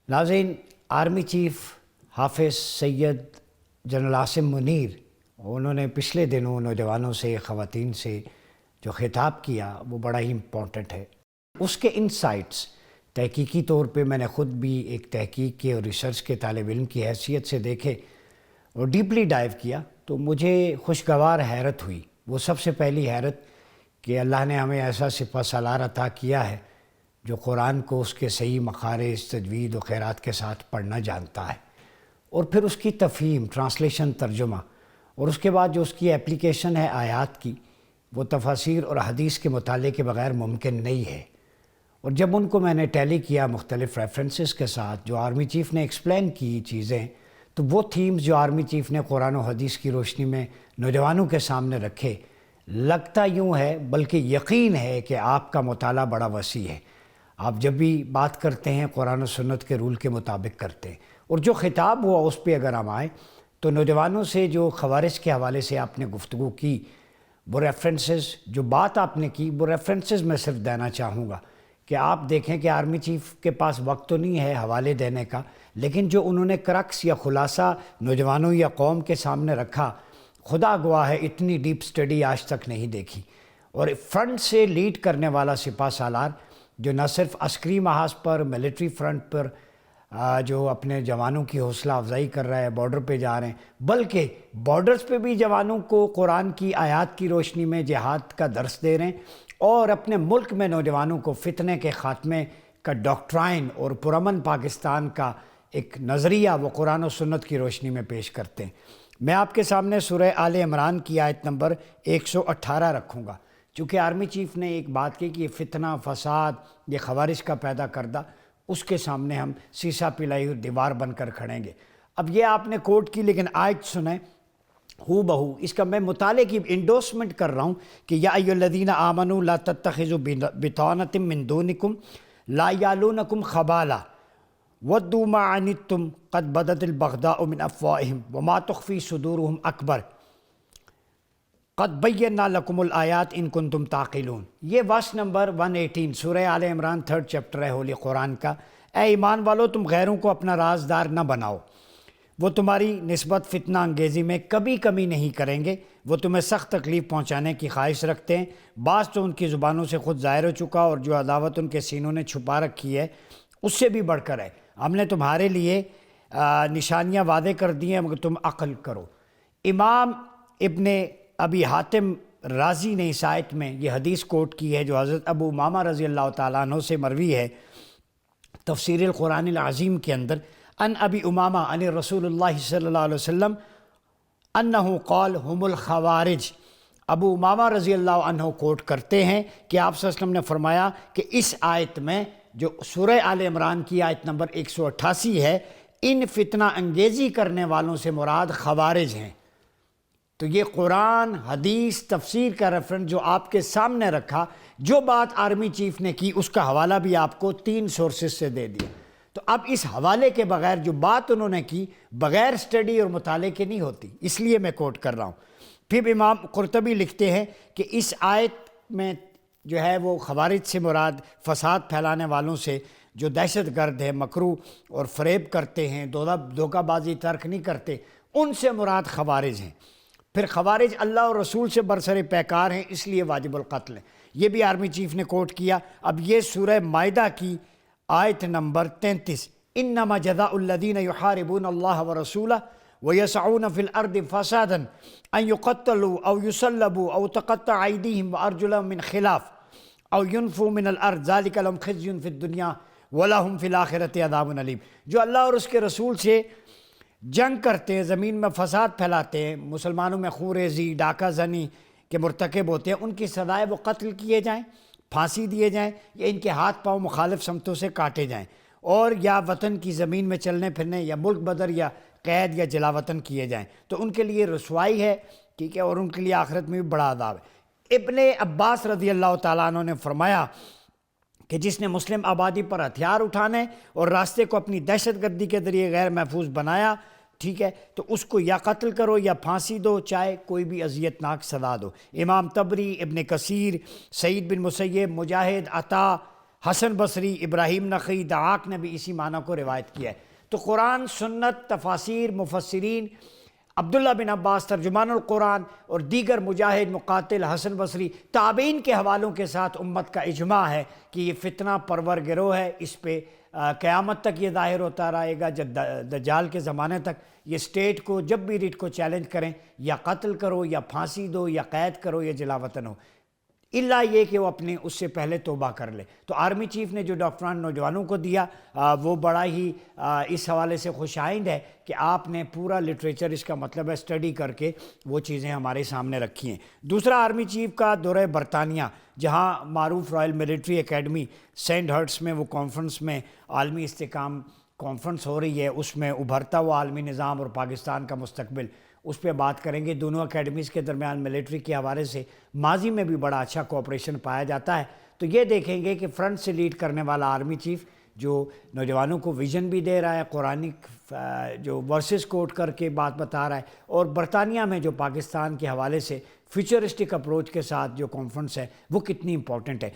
ناظرین، army chief حافظ سید general Asim Munir انہوں نے پچھلے دنوں نوجوانوں سے، خواتین سے جو خطاب کیا وہ بڑا ہی امپورٹنٹ ہے۔ اس کے انسائٹس تحقیقی طور پہ میں نے خود بھی ایک تحقیق کے اور ریسرچ کے طالب علم کی حیثیت سے دیکھے اور ڈیپلی ڈائیو کیا تو مجھے خوشگوار حیرت ہوئی۔ وہ سب سے پہلی حیرت کہ اللہ نے ہمیں ایسا سپہ سالار عطا کیا ہے جو قرآن کو اس کے صحیح مخارج، تجوید و خیرات کے ساتھ پڑھنا جانتا ہے، اور پھر اس کی تفہیم، ٹرانسلیشن، ترجمہ، اور اس کے بعد جو اس کی اپلیکیشن ہے آیات کی، وہ تفاسیر اور حدیث کے مطالعے کے بغیر ممکن نہیں ہے۔ اور جب ان کو میں نے ٹیلی کیا مختلف ریفرنسز کے ساتھ جو آرمی چیف نے ایکسپلین کی چیزیں، تو وہ تھیمز جو آرمی چیف نے قرآن و حدیث کی روشنی میں نوجوانوں کے سامنے رکھے، لگتا یوں ہے بلکہ یقین ہے کہ آپ کا مطالعہ بڑا وسیع ہے۔ آپ جب بھی بات کرتے ہیں قرآن و سنت کے رول کے مطابق کرتے ہیں، اور جو خطاب ہوا اس پہ اگر ہم آئیں تو نوجوانوں سے جو خوارج کے حوالے سے آپ نے گفتگو کی، وہ ریفرنسز جو بات آپ نے کی، وہ ریفرنسز میں صرف دینا چاہوں گا کہ آپ دیکھیں کہ آرمی چیف کے پاس وقت تو نہیں ہے حوالے دینے کا، لیکن جو انہوں نے کرکس یا خلاصہ نوجوانوں یا قوم کے سامنے رکھا، خدا گواہ ہے اتنی ڈیپ سٹڈی آج تک نہیں دیکھی۔ اور فرنٹ سے لیڈ کرنے والا سپہ سالار جو نہ صرف عسکری محاذ پر، ملٹری فرنٹ پر جو اپنے جوانوں کی حوصلہ افزائی کر رہا ہے، بارڈر پہ جا رہے ہیں، بلکہ بارڈرز پہ بھی جوانوں کو قرآن کی آیات کی روشنی میں جہاد کا درس دے رہے ہیں، اور اپنے ملک میں نوجوانوں کو فتنے کے خاتمے کا ڈاکٹرائن اور پرامن پاکستان کا ایک نظریہ وہ قرآن و سنت کی روشنی میں پیش کرتے ہیں۔ میں آپ کے سامنے سورہ آل عمران کی آیت نمبر 118 رکھوں گا، چونکہ آرمی چیف نے ایک بات کی کہ یہ فتنہ، فساد، یہ خوارج کا پیدا کردہ، اس کے سامنے ہم سیسا پلائی ہوئی دیوار بن کر کھڑیں گے۔ اب یہ آپ نے کوٹ کی، لیکن آیت سنیں ہو بہو، اس کا میں مطالعے کی انڈورسمنٹ کر رہا ہوں کہ یا ایھا الذین آمنوا لا تتخذوا بطانۃ من دونکم لا یالونکم خبالا ودوا ما عنتم قد بدت البغضاء من افواہہم وما تخفی صدورہم اکبر قد بینا لکم الآیات ان کنتم تعقلون۔ یہ ورس نمبر 118 سورہ آل عمران 3rd چیپٹر ہے ہولی قرآن کا۔ اے ایمان والو، تم غیروں کو اپنا رازدار نہ بناؤ، وہ تمہاری نسبت فتنہ انگیزی میں کبھی کمی نہیں کریں گے، وہ تمہیں سخت تکلیف پہنچانے کی خواہش رکھتے ہیں، بعض تو ان کی زبانوں سے خود ظاہر ہو چکا، اور جو عداوت ان کے سینوں نے چھپا رکھی ہے اس سے بھی بڑھ کر ہے۔ ہم نے تمہارے لیے نشانیاں وعدے کر دی ہیں مگر تم عقل کرو۔ امام ابن ابی حاتم رازی نے اس آیت میں یہ حدیث کوٹ کی ہے جو حضرت ابو امامہ رضی اللہ تعالیٰ عنہ سے مروی ہے تفسیر القرآن العظیم کے اندر، ان ابی امامہ عن رسول اللہ صلی اللہ علیہ وسلم انہ قال ہم الخوارج۔ ابو امامہ رضی اللہ عنہ کوٹ کرتے ہیں کہ آپ صلی اللہ علیہ وسلم نے فرمایا کہ اس آیت میں جو سورہ آل عمران کی آیت نمبر 188 ہے، ان فتنہ انگیزی کرنے والوں سے مراد خوارج ہیں۔ تو یہ قرآن، حدیث، تفسیر کا ریفرنس جو آپ کے سامنے رکھا، جو بات آرمی چیف نے کی اس کا حوالہ بھی آپ کو 3 سورسز سے دے دیا۔ تو اب اس حوالے کے بغیر جو بات انہوں نے کی بغیر سٹڈی اور مطالعے کے نہیں ہوتی، اس لیے میں کوٹ کر رہا ہوں۔ پھر امام قرطبی لکھتے ہیں کہ اس آیت میں جو ہے وہ خوارج سے مراد فساد پھیلانے والوں سے جو دہشت گرد ہے، مکرو اور فریب کرتے ہیں، دھوکہ بازی ترک نہیں کرتے، ان سے مراد خوارج ہیں۔ پھر خوارج اللہ اور رسول سے برسر پیکار ہیں، اس لیے واجب القتل ہیں۔ یہ بھی آرمی چیف نے کوٹ کیا۔ اب یہ سورہ مائدہ کی آیت نمبر 33، انما جزاء الذین یحاربون اللہ ورسولہ ویسعون فی الارض فسادا ان یقتلوا او یصلبوا او تقطع ایدیہم وارجلہم من خلاف او ینفوا من الارض ذلک لهم خزی فی الدنیا ولہم فی الآخرۃ عذاب علیم۔ جو اللہ اور اس کے رسول سے جنگ کرتے ہیں، زمین میں فساد پھیلاتے ہیں، مسلمانوں میں خون ریزی، ڈاکہ زنی کے مرتکب ہوتے ہیں، ان کی سزائے وہ قتل کیے جائیں، پھانسی دیے جائیں، یا ان کے ہاتھ پاؤں مخالف سمتوں سے کاٹے جائیں، اور یا وطن کی زمین میں چلنے پھرنے یا ملک بدر یا قید یا جلا وطن کیے جائیں، تو ان کے لیے رسوائی ہے، ٹھیک ہے، اور ان کے لیے آخرت میں بھی بڑا عذاب ہے۔ ابن عباس رضی اللہ تعالیٰ عنہ نے فرمایا کہ جس نے مسلم آبادی پر ہتھیار اٹھانے اور راستے کو اپنی دہشت گردی کے ذریعے غیر محفوظ بنایا، ٹھیک ہے، تو اس کو یا قتل کرو یا پھانسی دو، چاہے کوئی بھی اذیت ناک سزا دو۔ امام طبری، ابن کثیر، سعید بن مسیب، مجاہد، عطا، حسن بصری، ابراہیم نخعی، دعاق نے بھی اسی معنی کو روایت کیا ہے۔ تو قرآن، سنت، تفاسیر، مفسرین، عبداللہ بن عباس ترجمان القرآن اور دیگر مجاہد، مقاتل، حسن بصری، تابعین کے حوالوں کے ساتھ امت کا اجماع ہے کہ یہ فتنہ پرور گروہ ہے، اس پہ قیامت تک یہ ظاہر ہوتا رہے گا، دجال کے زمانے تک۔ یہ اسٹیٹ کو جب بھی ریٹ کو چیلنج کریں، یا قتل کرو، یا پھانسی دو، یا قید کرو، یا جلا وطن ہو، الا یہ کہ وہ اپنے اس سے پہلے توبہ کر لے۔ تو آرمی چیف نے جو ڈاکٹران نوجوانوں کو دیا وہ بڑا ہی اس حوالے سے خوش آئند ہے کہ آپ نے پورا لٹریچر، اس کا مطلب ہے اسٹڈی کر کے وہ چیزیں ہمارے سامنے رکھی ہیں۔ دوسرا آرمی چیف کا دورہ برطانیہ، جہاں معروف royal military academy Sandhurst میں وہ کانفرنس میں عالمی استحکام کانفرنس ہو رہی ہے، اس میں ابھرتا ہوا عالمی نظام اور پاکستان کا مستقبل، اس پہ بات کریں گے۔ دونوں اکیڈمیز کے درمیان ملٹری کے حوالے سے ماضی میں بھی بڑا اچھا کوآپریشن پایا جاتا ہے، تو یہ دیکھیں گے کہ فرنٹ سے لیڈ کرنے والا آرمی چیف جو نوجوانوں کو ویژن بھی دے رہا ہے، قرآنک جو ورسز کوٹ کر کے بات بتا رہا ہے، اور برطانیہ میں جو پاکستان کے حوالے سے فیوچرسٹک اپروچ کے ساتھ جو کانفرنس ہے وہ کتنی امپورٹنٹ ہے۔